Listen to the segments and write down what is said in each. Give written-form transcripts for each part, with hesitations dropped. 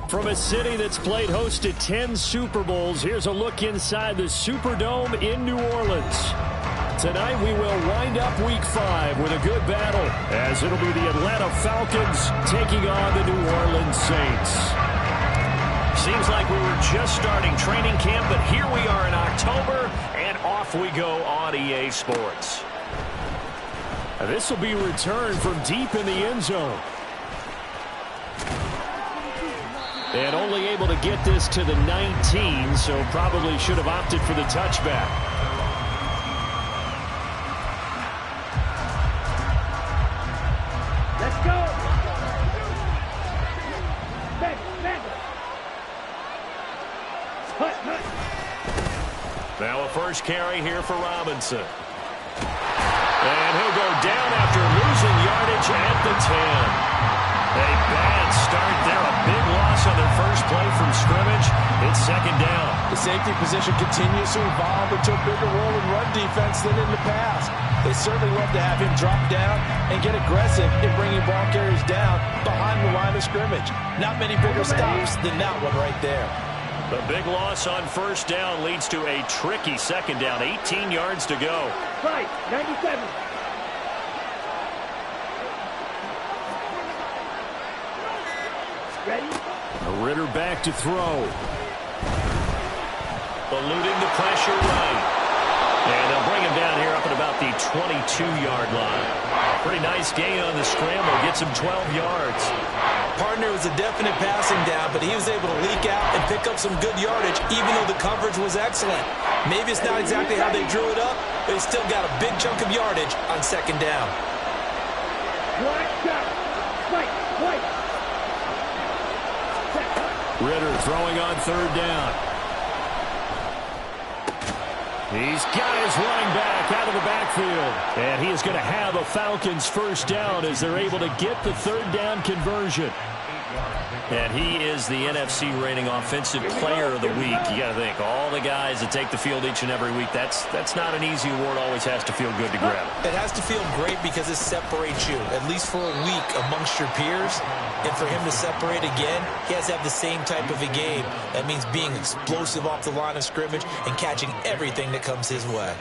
From a city that's played host to 10 Super Bowls, here's a look inside the Superdome in New Orleans. Tonight we will wind up Week 5 with a good battle, as it'll be the Atlanta Falcons taking on the New Orleans Saints. Seems like we were just starting training camp, but here we are in October, and off we go on EA Sports. This will be returned from deep in the end zone. And only able to get this to the 19, so probably should have opted for the touchback. Let's go! Back. Now a first carry here for Robinson. And he'll go down after losing yardage at the 10. A bad start there. A big loss on their first play from scrimmage. It's second down. The safety position continues to evolve into a bigger role in run defense than in the past. They certainly love to have him drop down and get aggressive in bringing ball carriers down behind the line of scrimmage. Not many bigger stops than that one right there. The big loss on first down leads to a tricky second down. 18 yards to go. Right, 97. Ready? Ritter back to throw. Eluding the pressure right. And they'll bring him down here up at about the 22-yard line. Pretty nice gain on the scramble. Gets him 12 yards. Partner was a definite passing down, but he was able to leak out and pick up some good yardage, even though the coverage was excellent. Maybe it's not exactly how they drew it up, but he still got a big chunk of yardage on second down. Right. Ritter throwing on third down. He's got his running back out of the backfield. And he is going to have a Falcons first down as they're able to get the third down conversion. And he is the NFC reigning offensive player of the week. You got to think, all the guys that take the field each and every week, that's not an easy award. Always has to feel good to grab. It has to feel great because it separates you, at least for a week, amongst your peers. And for him to separate again, he has to have the same type of a game. That means being explosive off the line of scrimmage and catching everything that comes his way.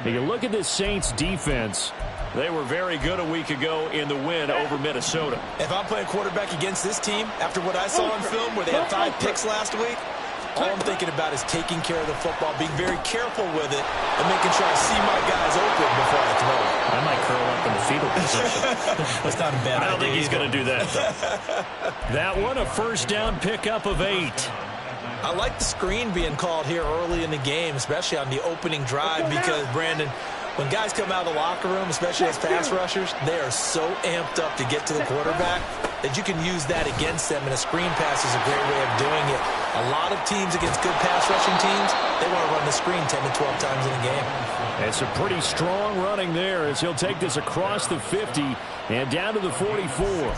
Now you look at this Saints defense. They were very good a week ago in the win over Minnesota. If I'm playing quarterback against this team, after what I saw on film where they had 5 picks last week, all I'm thinking about is taking care of the football, being very careful with it, and making sure I see my guys open before I throw it. I might curl up in the fetal position. That's not a bad idea. I don't think he's going to do that, though. That one, a first down pickup of 8. I like the screen being called here early in the game, especially on the opening drive, because, Brandon, when guys come out of the locker room, especially as pass rushers, they are so amped up to get to the quarterback that you can use that against them, and a screen pass is a great way of doing it. A lot of teams against good pass rushing teams, they want to run the screen 10 to 12 times in a game. It's a pretty strong running there as he'll take this across the 50 and down to the 44.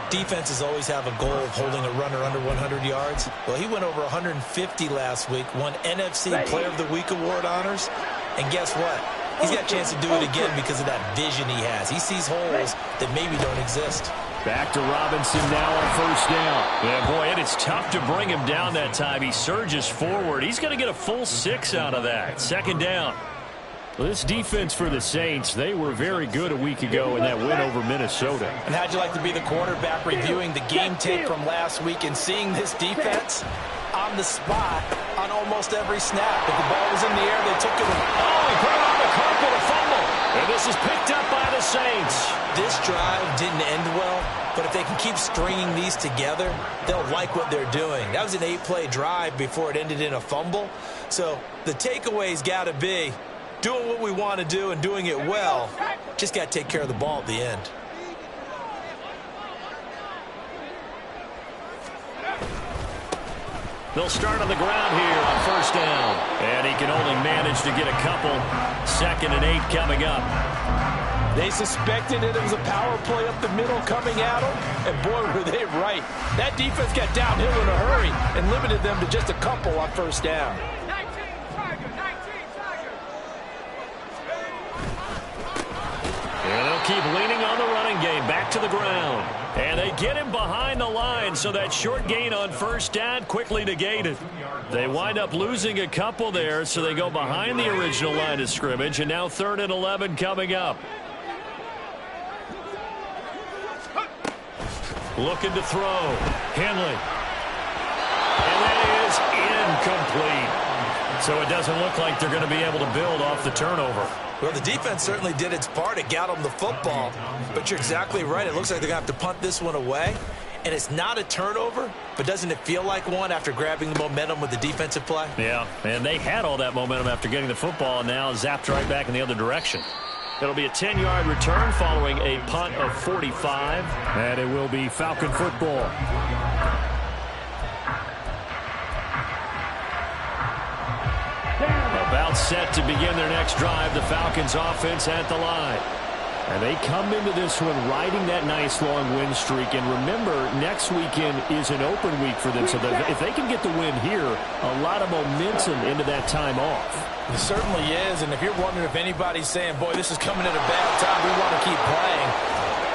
Defenses always have a goal of holding a runner under 100 yards. Well, he went over 150 last week, won NFC Player of the Week award honors, and guess what? He's got a chance to do it again because of that vision he has. He sees holes that maybe don't exist. Back to Robinson now on first down. Yeah, boy, it is tough to bring him down that time. He surges forward. He's going to get a full 6 out of that. Second down. Well, this defense for the Saints, they were very good a week ago in that win over Minnesota. And how'd you like to be the quarterback reviewing the game tape from last week and seeing this defense on the spot on almost every snap? If the ball was in the air, they took it. Oh, he put it on the carpet, a fumble. And this is picked up by the Saints. This drive didn't end well, but if they can keep stringing these together, they'll like what they're doing. That was an 8-play drive before it ended in a fumble. So the takeaway's got to be doing what we want to do and doing it well. Just got to take care of the ball at the end. They'll start on the ground here on first down. And he can only manage to get a couple. 2nd and 8 coming up. They suspected it was a power play up the middle coming at them, and boy, were they right. That defense got downhill in a hurry and limited them to just a couple on first down. And they'll keep leaning on the running game. Back to the ground. And they get him behind the line, so that short gain on first down quickly negated. They wind up losing a couple there, so they go behind the original line of scrimmage, and now 3rd and 11 coming up. Looking to throw. Henley. And that is incomplete. So it doesn't look like they're going to be able to build off the turnover. Well, the defense certainly did its part. It got them the football. But you're exactly right. It looks like they're going to have to punt this one away. And it's not a turnover, but doesn't it feel like one after grabbing the momentum with the defensive play? Yeah, and they had all that momentum after getting the football and now zapped right back in the other direction. It'll be a 10-yard return following a punt of 45. And it will be Falcon football. About set to begin their next drive, the Falcons offense at the line. And they come into this one riding that nice long win streak. And remember, next weekend is an open week for them. So if they can get the win here, a lot of momentum into that time off. It certainly is. And if you're wondering if anybody's saying, boy, this is coming at a bad time, we want to keep playing,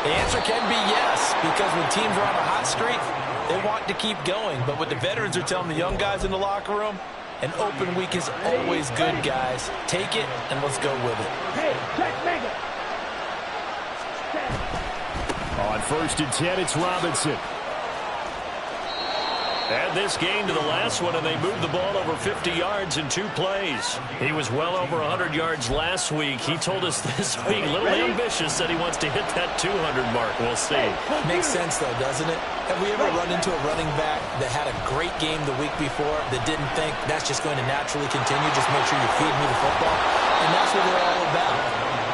the answer can be yes. Because when teams are on a hot streak, they want to keep going. But what the veterans are telling the young guys in the locker room, an open week is always good, guys. Take it, and let's go with it. Hey, check mega. On 1st and 10, it's Robinson. Add this game to the last one, and they moved the ball over 50 yards in 2 plays. He was well over 100 yards last week. He told us this week, a little ambitious, said he wants to hit that 200 mark. We'll see. Makes sense, though, doesn't it? Have we ever run into a running back that had a great game the week before that didn't think that's just going to naturally continue? Just make sure you feed me the football. And that's what they're all about.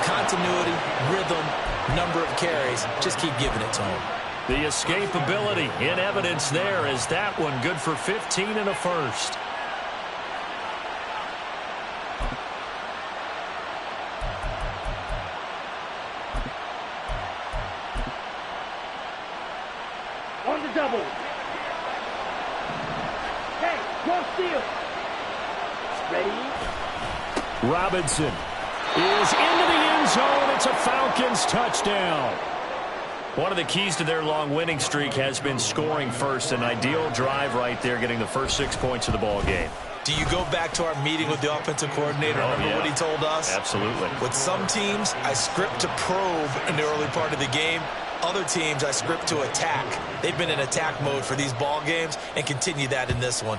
Continuity, rhythm, number of carries. Just keep giving it to him. The escapability in evidence there is that one good for 15 and a first. On the double. Hey, cross field. Ready? Robinson is into the end zone. It's a Falcons touchdown. One of the keys to their long winning streak has been scoring first. An ideal drive right there, getting the first 6 points of the ball game. Do you go back to our meeting with the offensive coordinator? Remember what he told us? Absolutely. With some teams, I script to probe in the early part of the game. Other teams, I script to attack. They've been in attack mode for these ball games and continue that in this one.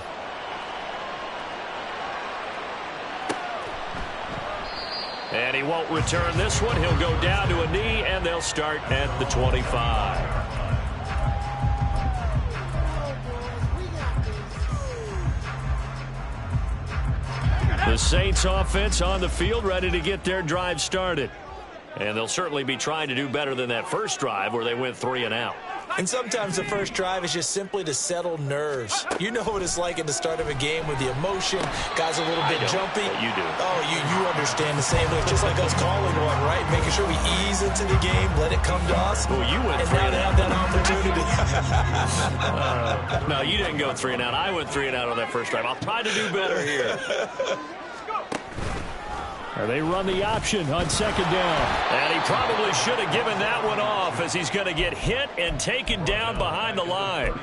And he won't return this one. He'll go down to a knee, and they'll start at the 25. The Saints offense on the field, ready to get their drive started. And they'll certainly be trying to do better than that first drive where they went 3 and out. And sometimes the first drive is just simply to settle nerves. You know what it's like in the start of a game with the emotion. Guys a little bit jumpy. You do. Oh, you understand the same way. It's just like us calling one, right? Making sure we ease into the game, let it come to us. Well, you went and 3 now and to out. have that opportunity. No, you didn't go 3 and out. I went 3 and out on that first drive. I'll try to do better here. They run the option on 2nd down. And he probably should have given that one off as he's going to get hit and taken down behind the line.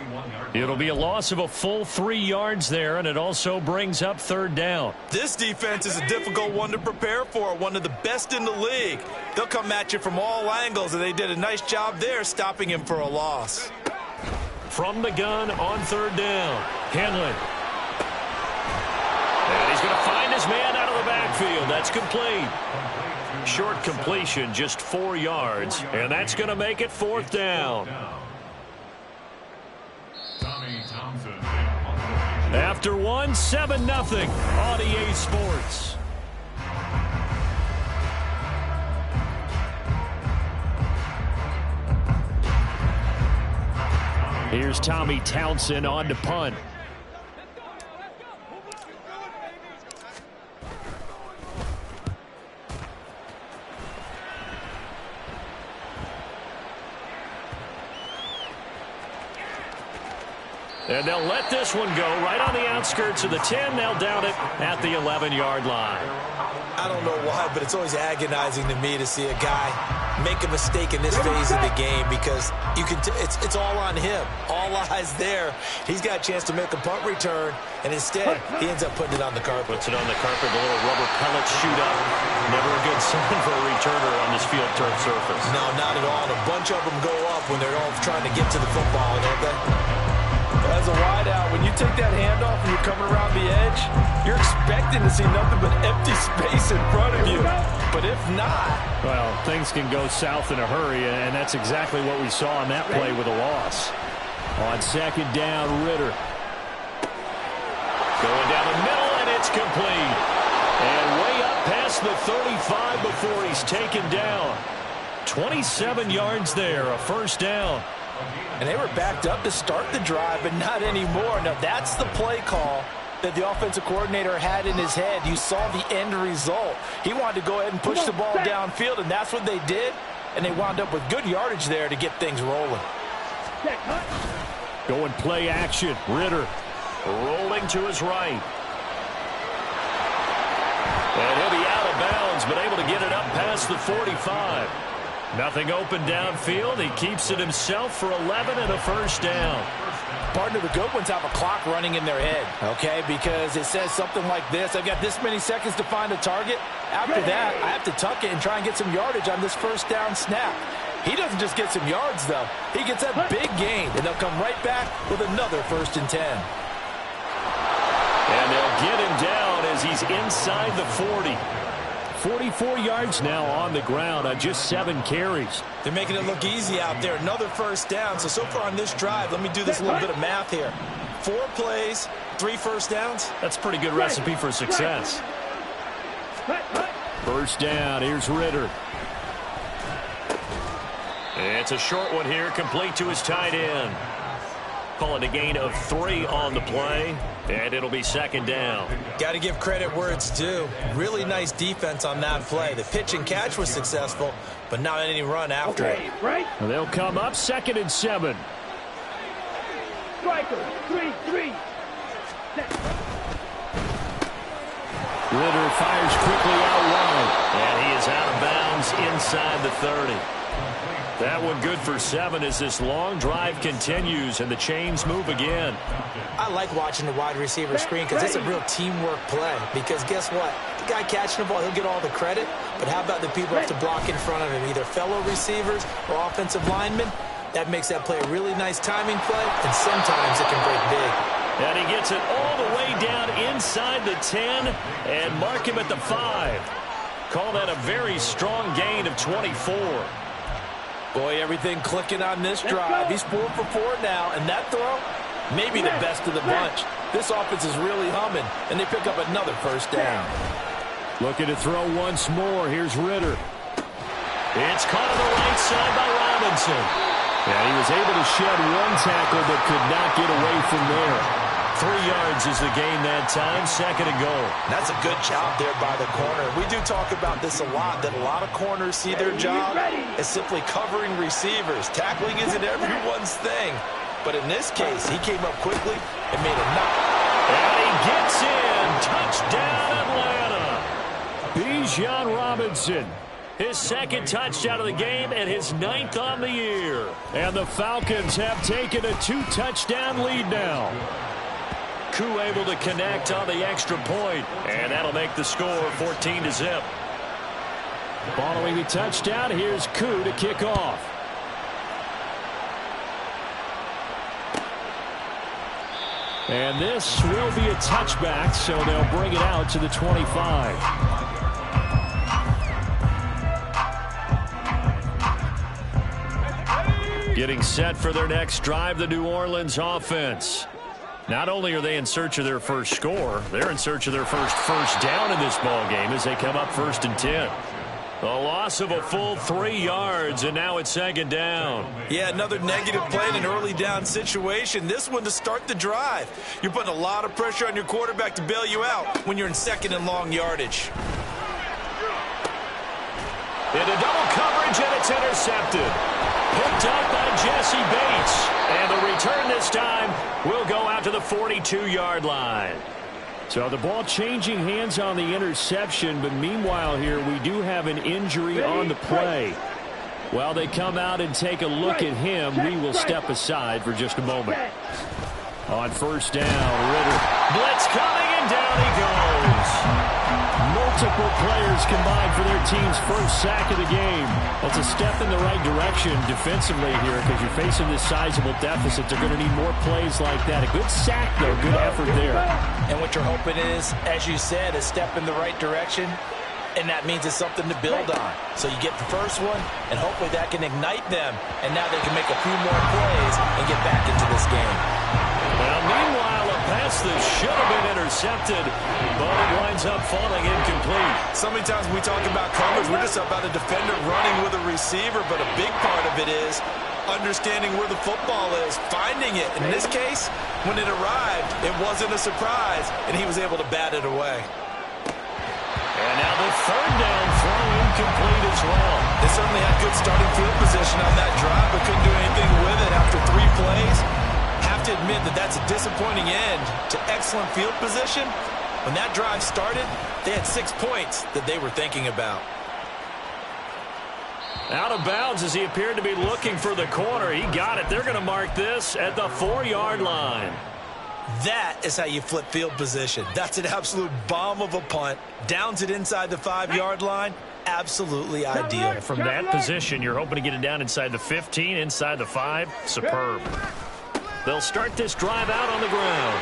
It'll be a loss of a full 3 yards there, and it also brings up 3rd down. This defense is a difficult one to prepare for, one of the best in the league. They'll come at you from all angles, and they did a nice job there stopping him for a loss. From the gun on 3rd down, Henley. And he's going to find his man out of the backfield. That's complete. Short completion, just 4 yards. And that's going to make it 4th down. After one, 7-0 on EA Sports. Here's Tommy Townsend on to punt. And they'll let this one go right on the outskirts of the 10. They'll down it at the 11-yard line. I don't know why, but it's always agonizing to me to see a guy make a mistake in this phase of the game because it's all on him. All eyes there. He's got a chance to make a punt return, and instead he ends up putting it on the carpet. Puts it on the carpet, the little rubber pellet shoot up. Never a good sign for a returner on this field turf surface. No, not at all. And a bunch of them go up when they're all trying to get to the football, don't they? As a wideout, when you take that handoff and you're coming around the edge, you're expecting to see nothing but empty space in front of you. But if not... Well, things can go south in a hurry, and that's exactly what we saw on that play with a loss. On second down, Ritter. Going down the middle, and it's complete. And way up past the 35 before he's taken down. 27 yards there, a first down. And they were backed up to start the drive, but not anymore. Now, that's the play call that the offensive coordinator had in his head. You saw the end result. He wanted to go ahead and push the ball downfield, and that's what they did. And they wound up with good yardage there to get things rolling. Going play action. Ritter rolling to his right. And he'll be out of bounds, but able to get it up past the 45. Nothing open downfield. He keeps it himself for 11 and a first down. Partner, the good ones have a clock running in their head, okay? Because it says something like this. I've got this many seconds to find a target. After that, I have to tuck it and try and get some yardage on this first down snap. He doesn't just get some yards, though. He gets a big gain, and they'll come right back with another 1st and 10. And they'll get him down as he's inside the 40. 44 yards now on the ground on just 7 carries. They're making it look easy out there. Another first down. So far on this drive, let me do this little bit of math here. 4 plays, 3 first downs. That's a pretty good recipe for success. First down, here's Ritter. It's a short one here, complete to his tight end. Calling a gain of 3 on the play, and it'll be 2nd down. Got to give credit where it's due. Really nice defense on that play. The pitch and catch was successful, but not any run after it. Right? They'll come up 2nd and 7. Striker, 3-3. Ritter fires quickly out wide, and he is out of bounds inside the 30. That one good for 7 as this long drive continues and the chains move again. I like watching the wide receiver screen because it's a real teamwork play. Because guess what? The guy catching the ball, he'll get all the credit. But how about the people who have to block in front of him, either fellow receivers or offensive linemen? That makes that play a really nice timing play, and sometimes it can break big. And he gets it all the way down inside the 10 and mark him at the 5. Call that a very strong gain of 24. Boy, everything clicking on this drive. He's 4 for 4 now, and that throw, maybe the best of the bunch. This offense is really humming, and they pick up another first down. Looking to throw once more. Here's Ritter. It's caught on the right side by Robinson. Yeah, he was able to shed 1 tackle, but could not get away from there. 3 yards is the gain that time, 2nd and goal. That's a good job there by the corner. We do talk about this a lot, that a lot of corners see their job as simply covering receivers. Tackling isn't everyone's thing. But in this case, he came up quickly and made a knock. And he gets in. Touchdown, Atlanta. Bijan Robinson. His 2nd touchdown of the game and his 9th on the year. And the Falcons have taken a 2-touchdown lead now. Koo able to connect on the extra point, and that'll make the score 14-0. Following the touchdown, here's Koo to kick off. And this will be a touchback, so they'll bring it out to the 25. Getting set for their next drive, the New Orleans offense. Not only are they in search of their first score, they're in search of their first down in this ball game as they come up 1st and 10. A loss of a full 3 yards, and now it's 2nd down. Yeah, another negative play in an early down situation. This one to start the drive. You're putting a lot of pressure on your quarterback to bail you out when you're in 2nd and long yardage. Into double coverage, and it's intercepted. Picked up by Jesse Bates. And the return this time will go out to the 42-yard line. So the ball changing hands on the interception, but meanwhile here we do have an injury on the play. While they come out and take a look at him, we will step aside for just a moment. On first down, Ritter. Blitz coming, and down he goes. Multiple players combined for their team's first sack of the game. That's a step in the right direction defensively here because you're facing this sizable deficit. They're going to need more plays like that. A good sack, though. Good effort there. And what you're hoping is, as you said, a step in the right direction. And that means it's something to build on. So you get the first one, and hopefully that can ignite them. And now they can make a few more plays and get back into this game. Now, meanwhile, a pass that should have been intercepted, but it winds up falling incomplete. So many times we talk about coverage, we're just about a defender running with a receiver, but a big part of it is understanding where the football is, finding it. In this case, when it arrived, it wasn't a surprise, and he was able to bat it away. And now the third down throw incomplete as well. They certainly had good starting field position on that drive, but couldn't do anything with it after 3 plays. Have to admit that that's a disappointing end to excellent field position. When that drive started, they had 6 points that they were thinking about. Out of bounds as he appeared to be looking for the corner. He got it. They're going to mark this at the 4-yard line. That is how you flip field position. That's an absolute bomb of a punt. Downs it inside the 5-yard line. Absolutely ideal. From that position, you're hoping to get it down inside the 15, inside the 5. Superb. They'll start this drive out on the ground.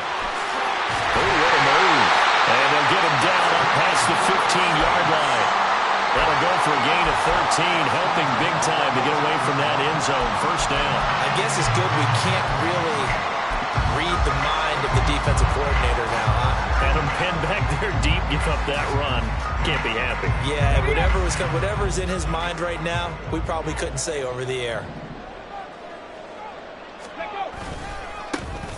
Oh, what a move. And they'll get him down up past the 15-yard line. That'll go for a gain of 13, helping big time to get away from that end zone. First down. I guess it's good we can't really read the mind of the defensive coordinator now, huh? Had him pinned back there deep, give up that run. Can't be happy. Yeah, whatever's in his mind right now, we probably couldn't say over the air.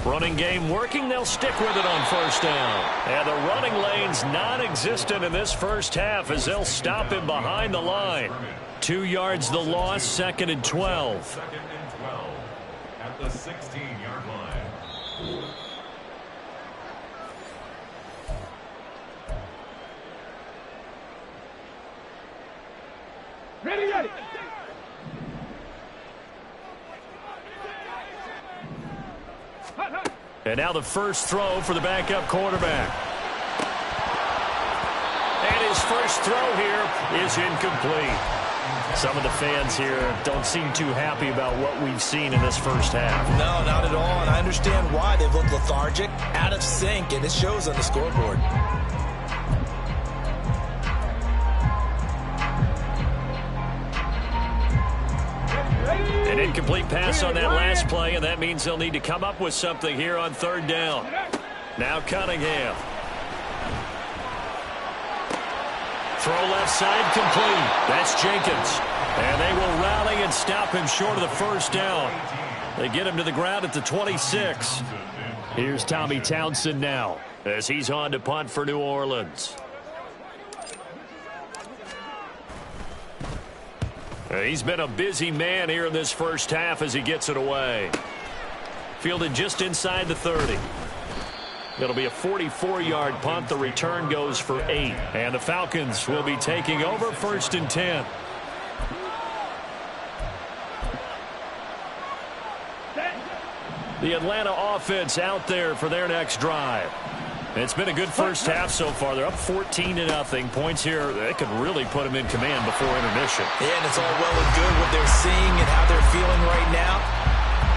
Running game working. They'll stick with it on first down. And the running lane's non-existent in this first half as they'll stop him behind the line. 2 yards the loss, 2nd and 12. 2nd and 12 at the 16-yard line. Ready. And now the first throw for the backup quarterback. And his first throw here is incomplete. Some of the fans here don't seem too happy about what we've seen in this first half. No, not at all, and I understand why. They've looked lethargic, out of sync, and it shows on the scoreboard. An incomplete pass on that last play, and that means they'll need to come up with something here on third down. Now Cunningham. Throw left side complete. That's Jenkins. And they will rally and stop him short of the first down. They get him to the ground at the 26. Here's Tommy Townsend now as he's on to punt for New Orleans. He's been a busy man here in this first half as he gets it away. Fielded just inside the 30. It'll be a 44-yard punt. The return goes for 8. And the Falcons will be taking over 1st and 10. The Atlanta offense out there for their next drive. It's been a good first half so far. They're up 14-0. Points here, they could really put them in command before intermission. Yeah, and it's all well and good what they're seeing and how they're feeling right now.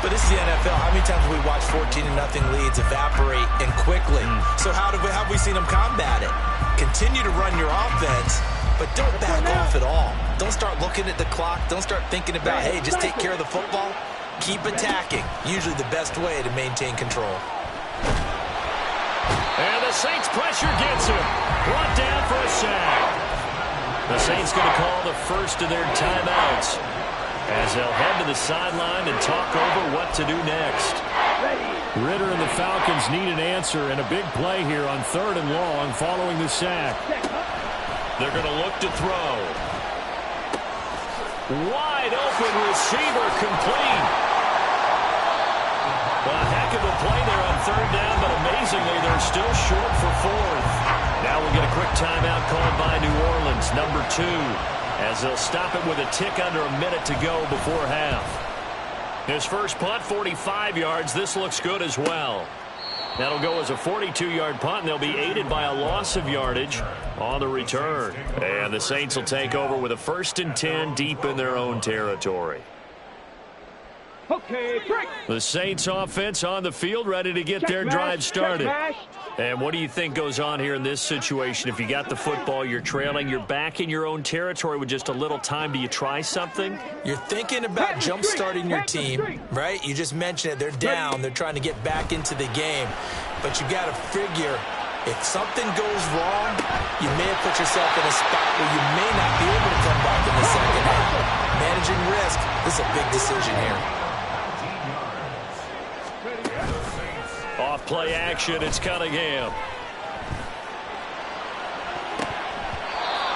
But this is the NFL. How many times have we watched 14-0 leads evaporate and quickly? So how have we seen them combat it? Continue to run your offense, but don't back off at all. Don't start looking at the clock. Don't start thinking about, hey, just take care of the football. Keep attacking. Usually the best way to maintain control. And the Saints pressure gets him. Brought down for a sack. The Saints going to call the first of their timeouts as they'll head to the sideline and talk over what to do next. Ritter and the Falcons need an answer and a big play here on 3rd and long following the sack. They're going to look to throw. Wide open receiver complete. A heck of a play there on third down, but amazingly, they're still short for fourth. Now we'll get a quick timeout called by New Orleans, number 2, as they'll stop it with a tick under a minute to go before half. His first punt, 45 yards. This looks good as well. That'll go as a 42-yard punt, and they'll be aided by a loss of yardage on the return. And the Saints will take over with a 1st and 10 deep in their own territory. Okay, break. The Saints offense on the field, ready to get their drive started. And what do you think goes on here in this situation? If you got the football, you're trailing, you're back in your own territory with just a little time. Do you try something? You're thinking about jump-starting your team, right? You just mentioned it. They're down. They're trying to get back into the game. But you got to figure, if something goes wrong, you may have put yourself in a spot where you may not be able to come back in the second half. Managing risk, this is a big decision here. Off play action, it's Cunningham.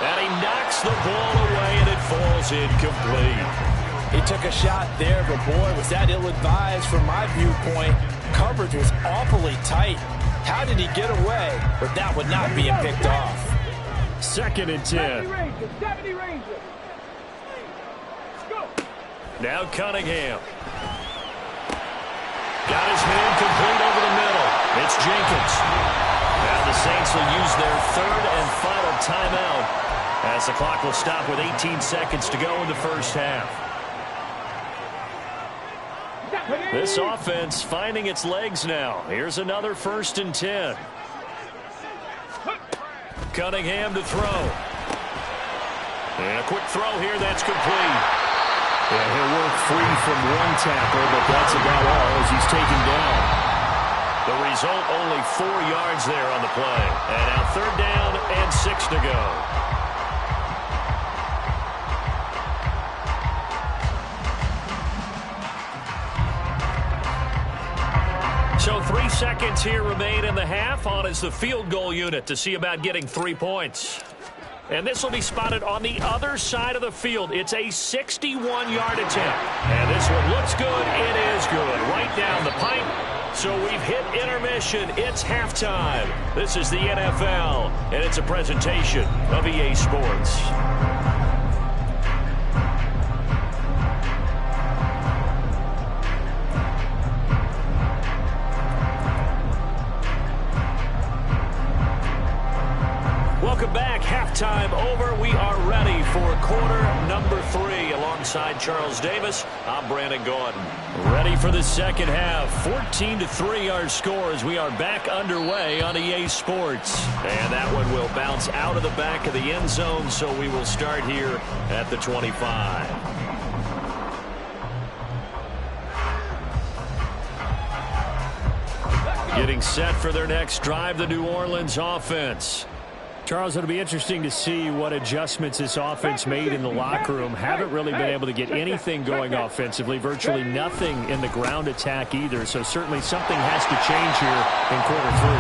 And he knocks the ball away, and it falls incomplete. He took a shot there, but boy, was that ill-advised from my viewpoint. Coverage was awfully tight. How did he get away with that one not being picked off? 2nd and 10. 70 Rangers. Go. Now Cunningham. Got his man complete over the middle. It's Jenkins. Now the Saints will use their 3rd and final timeout as the clock will stop with 18 seconds to go in the first half. This offense finding its legs now. Here's another 1st and 10. Cunningham to throw. And a quick throw here, that's complete. Yeah, he'll work free from one tackle, but that's about all as he's taken down. The result, only 4 yards there on the play. And now 3rd down and 6 to go. So 3 seconds here remain in the half. On is the field goal unit to see about getting 3 points. And this will be spotted on the other side of the field. It's a 61-yard attempt. And this one looks good. It is good. Right down the pipe. So we've hit intermission. It's halftime. This is the NFL, and it's a presentation of EA Sports. Welcome back. Halftime over. We are ready for quarter number 3. Alongside Charles Davis, I'm Brandon Gordon. Ready for the second half. 14-3 our score as we are back underway on EA Sports. And that one will bounce out of the back of the end zone, so we will start here at the 25. Getting set for their next drive, the New Orleans offense. Charles, it'll be interesting to see what adjustments this offense made in the locker room. Haven't really been able to get anything going offensively, virtually nothing in the ground attack either. So certainly something has to change here in quarter 3.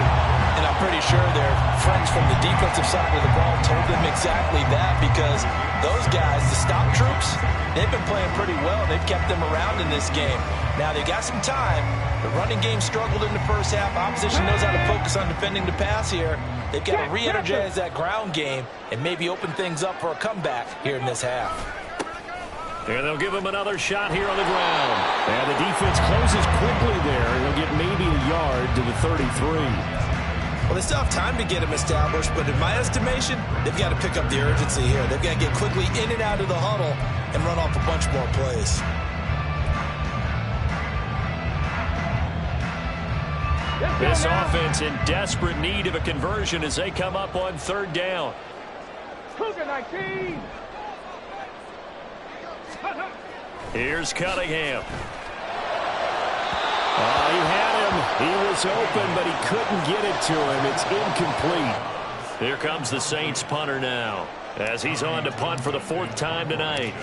And I'm pretty sure their friends from the defensive side of the ball told them exactly that, because those guys, the stop troops, they've been playing pretty well. They've kept them around in this game. Now they got some time. The running game struggled in the first half. Opposition knows how to focus on defending the pass here. They've got to re-energize that ground game and maybe open things up for a comeback here in this half. And they'll give him another shot here on the ground. And the defense closes quickly there. They'll get maybe a yard to the 33. Well, they still have time to get him established, but in my estimation, they've got to pick up the urgency here. They've got to get quickly in and out of the huddle and run off a bunch more plays. This offense in desperate need of a conversion as they come up on 3rd down. Cougar 19. Here's Cunningham. He had him. He was open, but he couldn't get it to him. It's incomplete. Here comes the Saints punter now as he's on to punt for the 4th time tonight.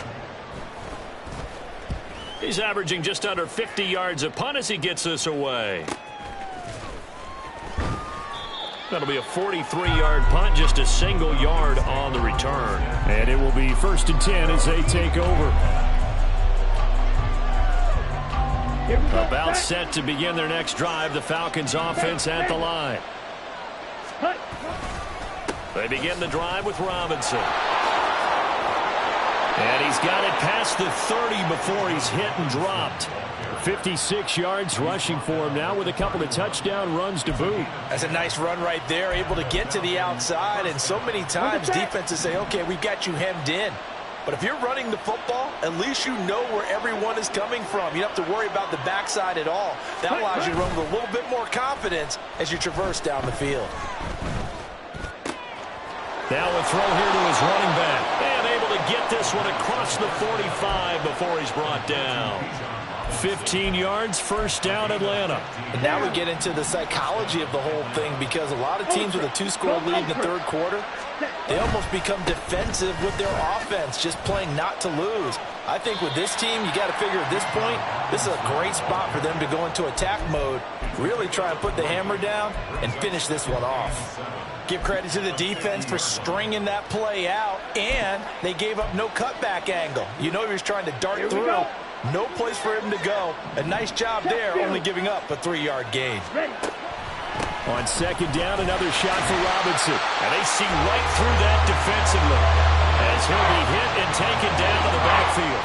He's averaging just under 50 yards a punt as he gets this away. That'll be a 43-yard punt, just a single yard on the return. And it will be 1st and 10 as they take over. About set to begin their next drive, the Falcons offense at the line. They begin the drive with Robinson. And he's got it past the 30 before he's hit and dropped. 56 yards rushing for him now with a couple of touchdown runs to boot. That's a nice run right there, able to get to the outside. And so many times defenses say, okay, we've got you hemmed in. But if you're running the football, at least you know where everyone is coming from. You don't have to worry about the backside at all. That allows you to run with a little bit more confidence as you traverse down the field. Now a throw here to his running back. And able to get this one across the 45 before he's brought down. 15 yards, first down, Atlanta. And now we get into the psychology of the whole thing, because a lot of teams with a 2-score lead in the third quarter, they almost become defensive with their offense, just playing not to lose. I think with this team, you got to figure at this point, this is a great spot for them to go into attack mode, really try and put the hammer down and finish this one off. Give credit to the defense for stringing that play out, and they gave up no cutback angle. You know he was trying to dart through. No place for him to go. A nice job there, only giving up a 3-yard gain. On second down, another shot for Robinson. And they see right through that defensively as he'll be hit and taken down to the backfield.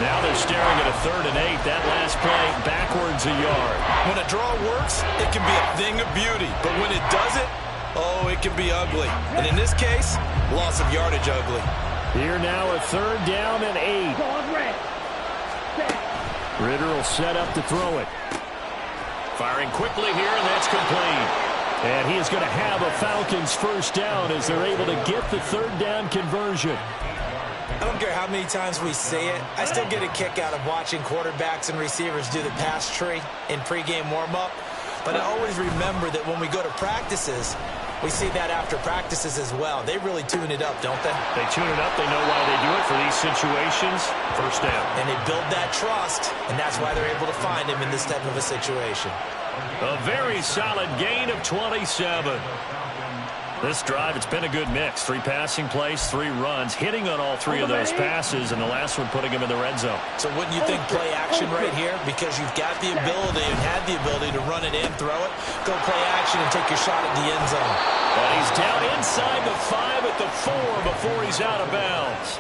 Now they're staring at a 3rd and 8. That last play backwards a yard. When a draw works, it can be a thing of beauty. But when it doesn't, oh, it can be ugly. And in this case, loss of yardage ugly. Here now a 3rd down and 8. Ritter will set up to throw it. Firing quickly here, and that's complete. And he is going to have a Falcons first down as they're able to get the 3rd down conversion. I don't care how many times we say it, I still get a kick out of watching quarterbacks and receivers do the pass tree in pregame warm-up. But I always remember that when we go to practices, we see that after practices as well. They really tune it up, don't they? They tune it up. They know why they do it for these situations. First down. And they build that trust, and that's why they're able to find him in this type of a situation. A very solid gain of 27. This drive, it's been a good mix. 3 passing plays, 3 runs, hitting on all 3 of those passes, and the last one putting him in the red zone. So wouldn't you think play action right here? Because you've got the ability and had the ability to run it in, throw it, go play action and take your shot at the end zone. But he's down inside the 5 at the 4 before he's out of bounds.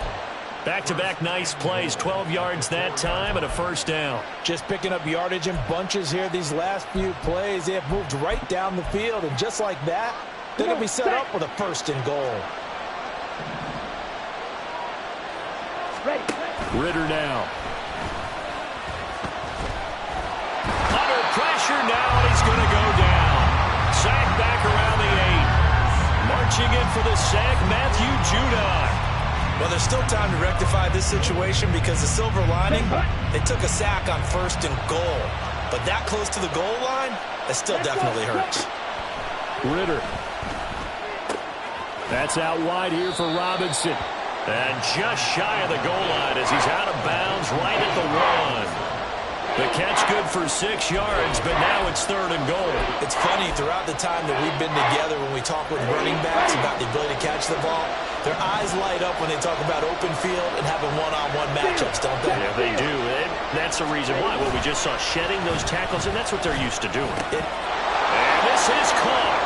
Back-to-back nice plays, 12 yards that time and a first down. Just picking up yardage in bunches here these last few plays. They have moved right down the field, and just like that, they're going to be set up with a 1st and goal. Ritter now. Under pressure now, and he's going to go down. Sack back around the 8. Marching in for the sack, Matthew Judon. Well, there's still time to rectify this situation because the silver lining, they took a sack on 1st and goal. But that close to the goal line, that still definitely hurts. Ritter. That's out wide here for Robinson. And just shy of the goal line as he's out of bounds right at the 1. The catch good for 6 yards, but now it's 3rd and goal. It's funny, throughout the time that we've been together, when we talk with running backs about the ability to catch the ball, their eyes light up when they talk about open field and having one-on-one matchups, don't they? Yeah, they do. That's the reason why. Well, we just saw shedding those tackles, and that's what they're used to doing. And this is caught.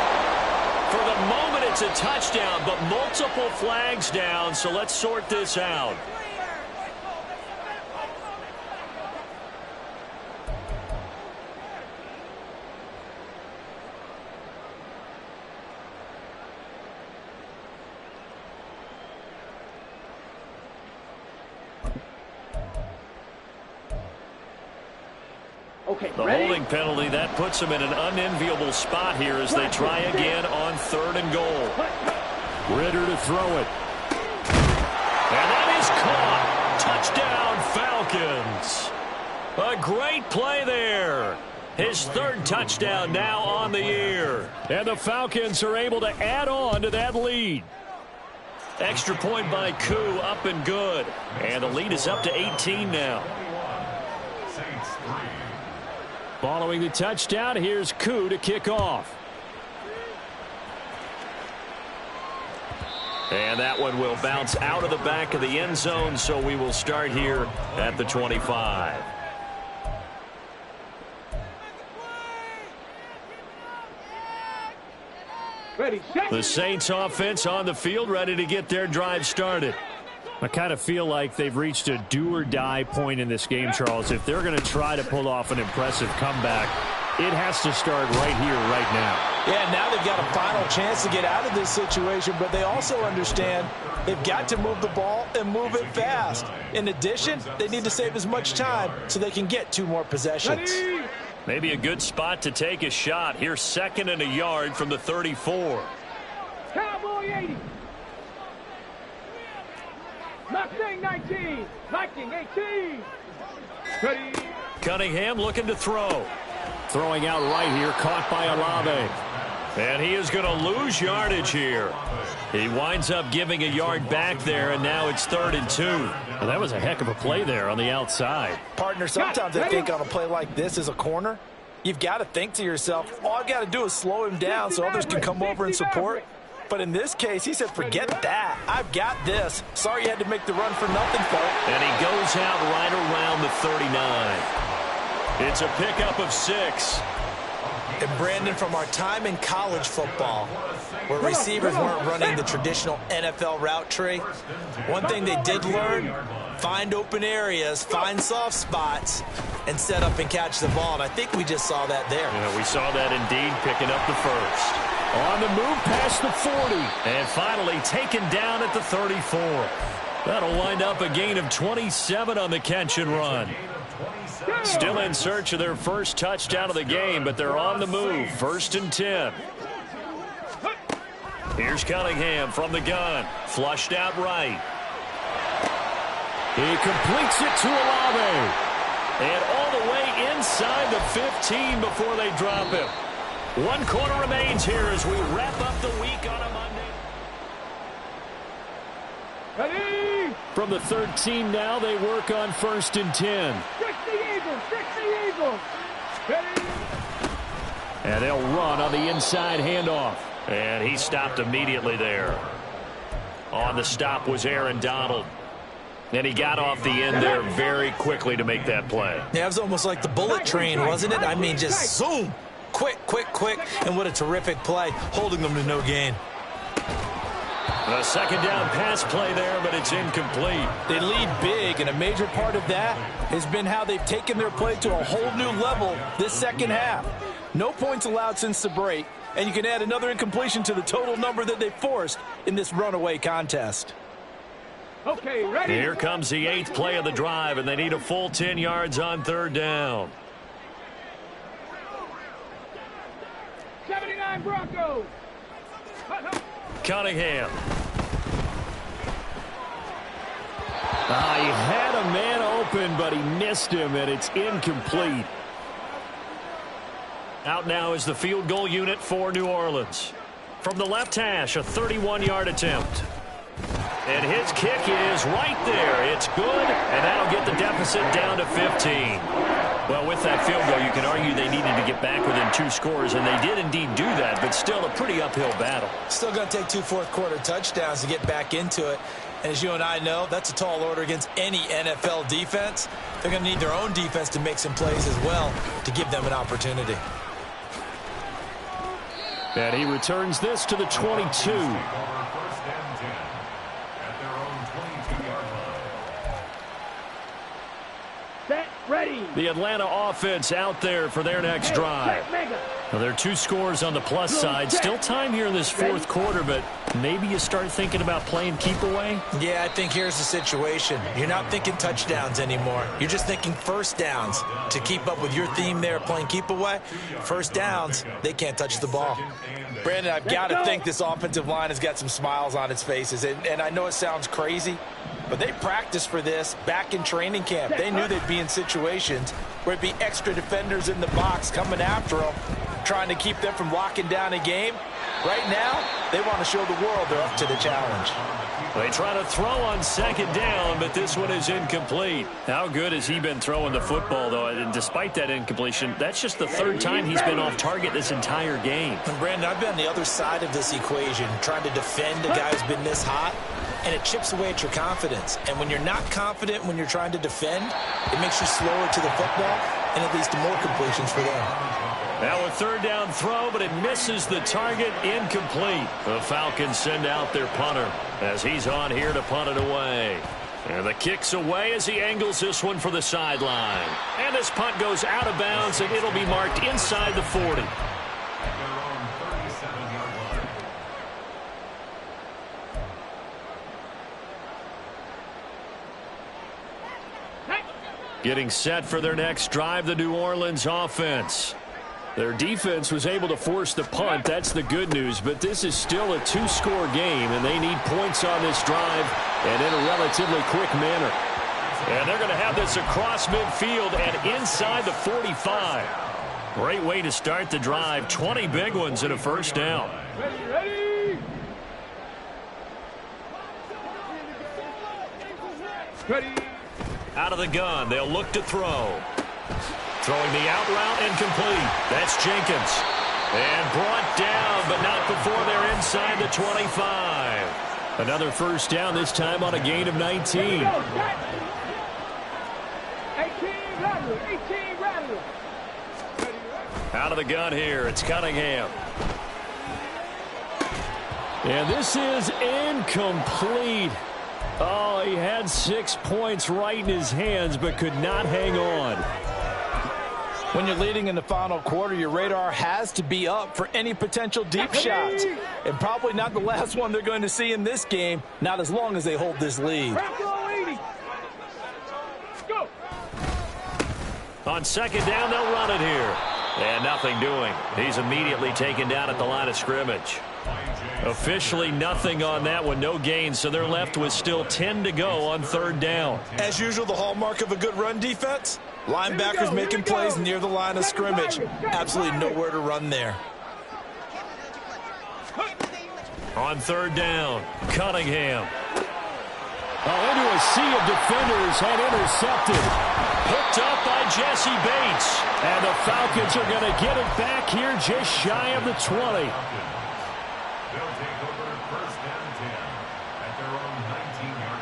For the moment, it's a touchdown, but multiple flags down, so let's sort this out. The holding penalty, that puts them in an unenviable spot here as they try again on 3rd and goal. Ritter to throw it. And that is caught. Touchdown, Falcons. A great play there. His 3rd touchdown now on the year. And the Falcons are able to add on to that lead. Extra point by Koo, up and good. And the lead is up to 18 now. Following the touchdown, here's Koo to kick off. And that one will bounce out of the back of the end zone, so we will start here at the 25. Ready, set. The Saints offense on the field, ready to get their drive started. I kind of feel like they've reached a do-or-die point in this game, Charles. If they're going to try to pull off an impressive comeback, it has to start right here, right now. Yeah, now they've got a final chance to get out of this situation, but they also understand they've got to move the ball and move it fast. In addition, they need to save as much time so they can get 2 more possessions. Ready. Maybe a good spot to take a shot. Here's 2nd and a yard from the 34. Cowboy 80. Mustang 19. Viking 18. Ready. Cunningham looking to throw. Throwing out right here, caught by Olave. And he is going to lose yardage here. He winds up giving a yard back there, and now it's 3rd and 2. Well, that was a heck of a play there on the outside. Partner, sometimes I think on a play like this as a corner, you've got to think to yourself, all I've got to do is slow him down so others can come over and support. But in this case, he said, forget that. I've got this. Sorry you had to make the run for nothing, folks. And he goes out right around the 39. It's a pickup of 6. And Brandon, from our time in college football, where receivers weren't running the traditional NFL route tree, one thing they did learn, find open areas, find soft spots, and set up and catch the ball. And I think we just saw that there. Yeah, we saw that indeed, picking up the 1st. On the move past the 40. And finally taken down at the 34. That'll wind up a gain of 27 on the catch and run. Still in search of their first touchdown of the game, but they're on the move. 1st and 10. Here's Cunningham from the gun. Flushed out right. He completes it to Olave. And all the way inside the 15 before they drop him. 1 quarter remains here as we wrap up the week on a Monday. Ready. From the 13 now, they work on 1st and 10. 60 Eagles. 60 Eagles. Ready. And they'll run on the inside handoff. And he stopped immediately there. On the stop was Aaron Donald. And he got off the end there very quickly to make that play. Yeah, it was almost like the bullet train, wasn't it? I mean, just zoom. Quick, quick, quick. And what a terrific play, holding them to no gain. A 2nd down pass play there, but it's incomplete. They lead big, and a major part of that has been how they've taken their play to a whole new level this 2nd half. No points allowed since the break, and you can add another incompletion to the total number that they forced in this runaway contest. Okay, ready. Here comes the 8th play of the drive, and they need a full 10 yards on 3rd down. 79 Broncos. Cunningham. He had a man open, but he missed him, and it's incomplete. Out now is the field goal unit for New Orleans. From the left hash, a 31-yard attempt. And his kick is right there. It's good, and that'll get the deficit down to 15. Well, with that field goal, you can argue they needed to get back within 2 scores, and they did indeed do that, but still a pretty uphill battle. Still going to take 2 fourth-quarter touchdowns to get back into it. And as you and I know, that's a tall order against any NFL defense. They're going to need their own defense to make some plays as well to give them an opportunity. And he returns this to the 22. Set. Ready. The Atlanta offense out there for their next drive. Well, there are 2 scores on the plus side. Still time here in this 4th quarter, but maybe you start thinking about playing keep away? Yeah, I think here's the situation. You're not thinking touchdowns anymore. You're just thinking 1st downs. To keep up with your theme there, playing keep away, 1st downs, they can't touch the ball. Brandon, I've got to think this offensive line has got some smiles on its faces. And I know it sounds crazy, but they practiced for this back in training camp. They knew they'd be in situations where it'd be extra defenders in the box coming after them, trying to keep them from locking down a game. Right now, they want to show the world they're up to the challenge. They try to throw on 2nd down, but this one is incomplete. How good has he been throwing the football, though? And despite that incompletion, that's just the 3rd time he's been off target this entire game. And Brandon, I've been on the other side of this equation, trying to defend a guy who's been this hot, and it chips away at your confidence. And when you're not confident when you're trying to defend, it makes you slower to the football and it leads to more completions for them. Now a third down throw, but it misses the target. Incomplete. The Falcons send out their punter as he's on here to punt it away. And the kick's away as he angles this one for the sideline. And this punt goes out of bounds, and it'll be marked inside the 40. Getting set for their next drive, the New Orleans offense. Their defense was able to force the punt. That's the good news, but this is still a two-score game, and they need points on this drive and in a relatively quick manner. And they're going to have this across midfield and inside the 45. Great way to start the drive. 20 big ones and a first down. Ready? Ready? Out of the gun, they'll look to throw. Throwing the out route and complete. That's Jenkins. And brought down, but not before they're inside the 25. Another first down, this time on a gain of 19. 18 Rattler. Out of the gun here, it's Cunningham. And this is incomplete. Oh, he had 6 points right in his hands, but could not hang on. When you're leading in the final quarter, your radar has to be up for any potential deep shots. And probably not the last one they're going to see in this game, not as long as they hold this lead. Go. On second down, they'll run it here. And nothing doing. He's immediately taken down at the line of scrimmage. Officially nothing on that one, no gain, so they're left with still 10 to go on third down. As usual, the hallmark of a good run defense, linebackers making plays near the line of scrimmage. Absolutely nowhere to run there. On third down, Cunningham. Into a sea of defenders and intercepted. Picked up by Jesse Bates. And the Falcons are going to get it back here just shy of the 20. They'll take over first down 10 at their own 19-yard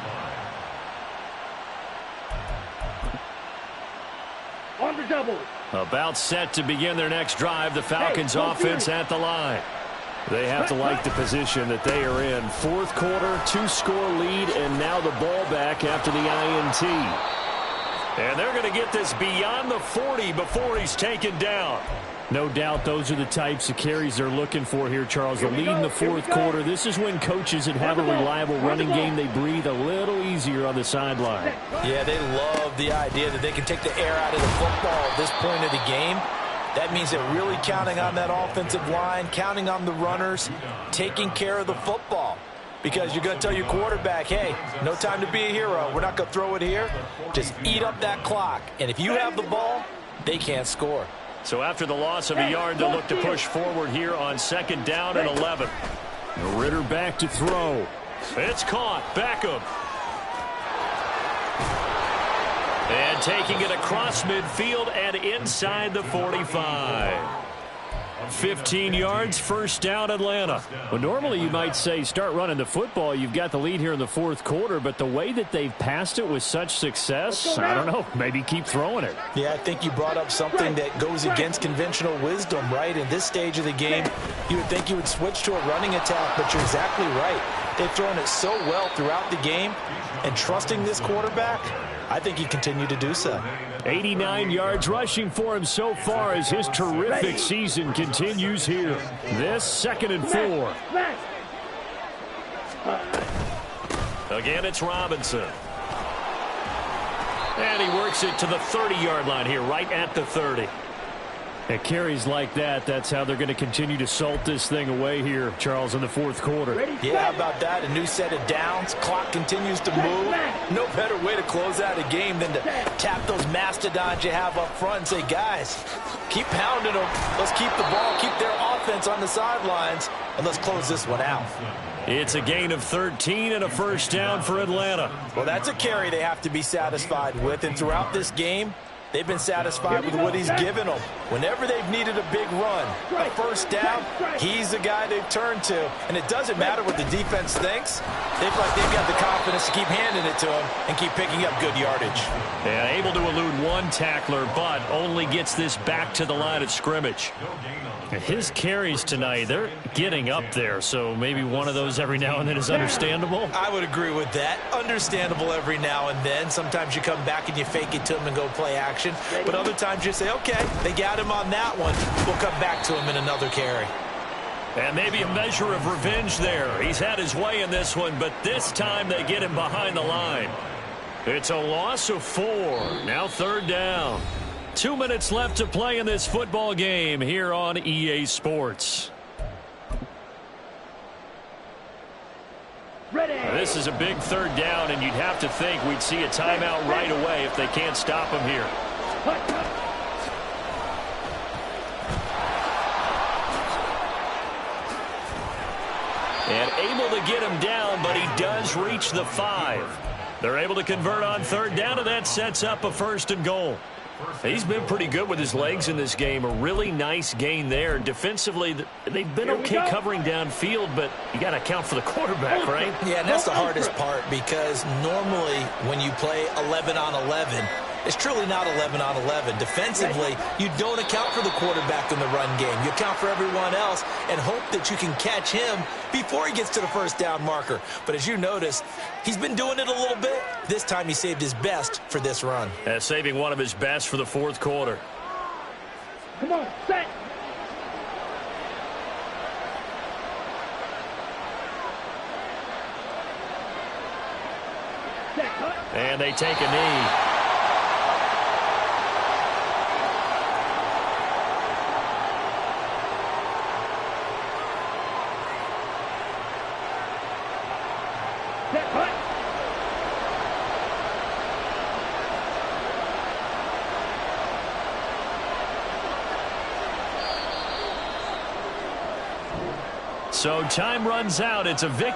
line. On the double. About set to begin their next drive. The Falcons offense at the line. They have to like the position that they are in. Fourth quarter, two-score lead, and now the ball back after the INT. And they're going to get this beyond the 40 before he's taken down. No doubt those are the types of carries they're looking for here, Charles. The lead in the fourth quarter. This is when coaches that have a reliable running game, they breathe a little easier on the sideline. Yeah, they love the idea that they can take the air out of the football at this point of the game. That means they're really counting on that offensive line, counting on the runners, taking care of the football. Because you're going to tell your quarterback, hey, no time to be a hero. We're not going to throw it here. Just eat up that clock. And if you have the ball, they can't score. So after the loss of a yard, they'll look to push forward here on second down and 11. Ritter back to throw. It's caught. Beckham. And taking it across midfield and inside the 45. 15 yards, first down, Atlanta. Well, normally you might say start running the football. You've got the lead here in the fourth quarter, but the way that they've passed it with such success, I don't know, maybe keep throwing it. Yeah, I think you brought up something that goes against conventional wisdom, right? In this stage of the game, you would think you would switch to a running attack, but you're exactly right. They've thrown it so well throughout the game, and trusting this quarterback, I think he continued to do so. 89 yards rushing for him so far as his terrific season continues here. This second and 4. Again, it's Robinson. And he works it to the 30-yard line here, right at the 30. At carries like that, that's how they're going to continue to salt this thing away here, Charles, in the fourth quarter. Yeah, how about that? A new set of downs. Clock continues to move. No better way to close out a game than to tap those mastodons you have up front and say, guys, keep pounding them. Let's keep the ball, keep their offense on the sidelines, and let's close this one out. It's a gain of 13 and a first down for Atlanta. Well, that's a carry they have to be satisfied with, and throughout this game, They've been satisfied with what he's given them. Whenever they've needed a big run, a first down, he's the guy they've turned to. And it doesn't matter what the defense thinks. They feel like they've got the confidence to keep handing it to him and keep picking up good yardage. Yeah, able to elude one tackler, but only gets this back to the line of scrimmage. His carries tonight, they're getting up there, so maybe one of those every now and then is understandable. I would agree with that. Understandable every now and then. Sometimes you come back and you fake it to him and go play action. But other times you say, okay, they got him on that one. We'll come back to him in another carry. And maybe a measure of revenge there. He's had his way in this one, but this time they get him behind the line. It's a loss of 4. Now 3rd down. 2 minutes left to play in this football game here on EA Sports. Ready. This is a big 3rd down, and you'd have to think we'd see a timeout right away if they can't stop him here. And able to get him down, but he does reach the 5. They're able to convert on 3rd down, and that sets up a 1st and goal. He's been pretty good with his legs in this game. A really nice gain there. Defensively, they've been okay covering downfield, but you got to account for the quarterback, right? Yeah, and that's the hardest part because normally when you play 11 on 11, it's truly not 11 on 11. Defensively, you don't account for the quarterback in the run game. You account for everyone else and hope that you can catch him before he gets to the 1st down marker. But as you noticed, he's been doing it a little bit. This time he saved his best for this run. Saving one of his best for the 4th quarter. Come on, set. And they take a knee. So time runs out. It's a victory.